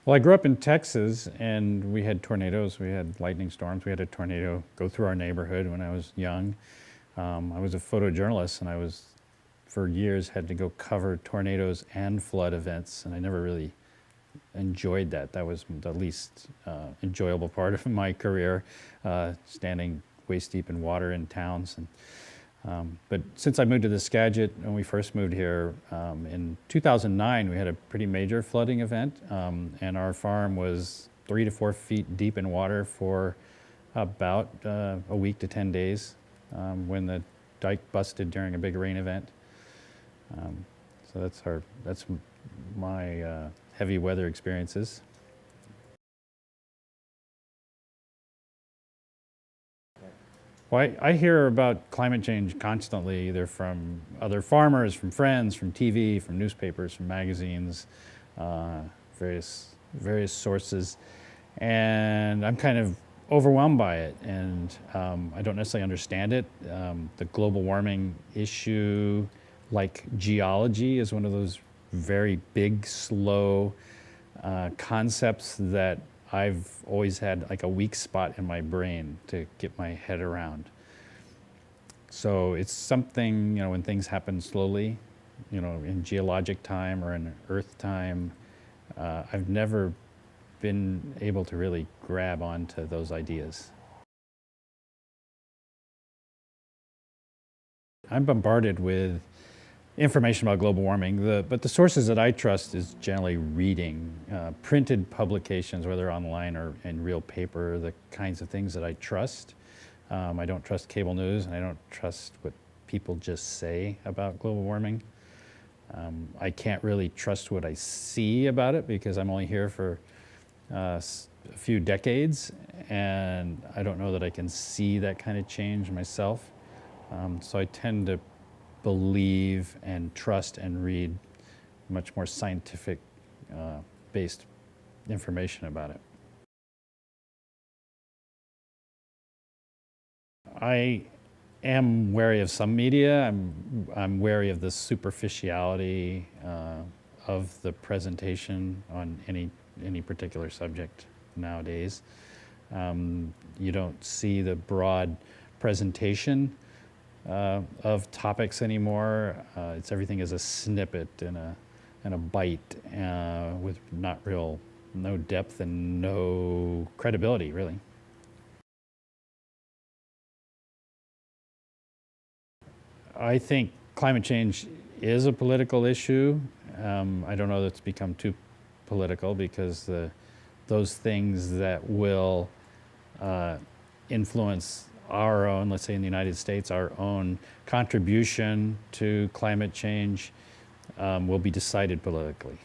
Well, I grew up in Texas, and we had tornadoes. We had lightning storms. We had a tornado go through our neighborhood when I was young. I was a photojournalist, and for years, had to go cover tornadoes and flood events, and I never really enjoyed that. That was the least enjoyable part of my career, standing waist deep in water in towns. But since I moved to the Skagit, when we first moved here in 2009, we had a pretty major flooding event, and our farm was 3 to 4 feet deep in water for about a week to 10 days when the dike busted during a big rain event. So that's my heavy weather experiences. Well, I hear about climate change constantly, either from other farmers, from friends, from TV, from newspapers, from magazines, uh, various sources, and I'm kind of overwhelmed by it, and I don't necessarily understand it. The global warming issue, like geology, is one of those very big, slow concepts that I've always had like a weak spot in my brain to get my head around. So it's something, when things happen slowly, in geologic time or in Earth time, I've never been able to really grab onto those ideas. I'm bombarded with information about global warming, but the sources that I trust is generally reading, printed publications, whether online or in real paper, the kinds of things that I trust. I don't trust cable news, and I don't trust what people just say about global warming. I can't really trust what I see about it because I'm only here for a few decades, and I don't know that I can see that kind of change myself. So I tend to believe and trust and read much more scientific based information about it. I am wary of some media. I'm wary of the superficiality of the presentation on any particular subject nowadays. You don't see the broad presentation of topics anymore. Everything is a snippet and a bite with no depth and no credibility, really. I think climate change is a political issue. I don't know that it's become too political because those things that will influence our own, let's say in the United States, our own contribution to climate change will be decided politically.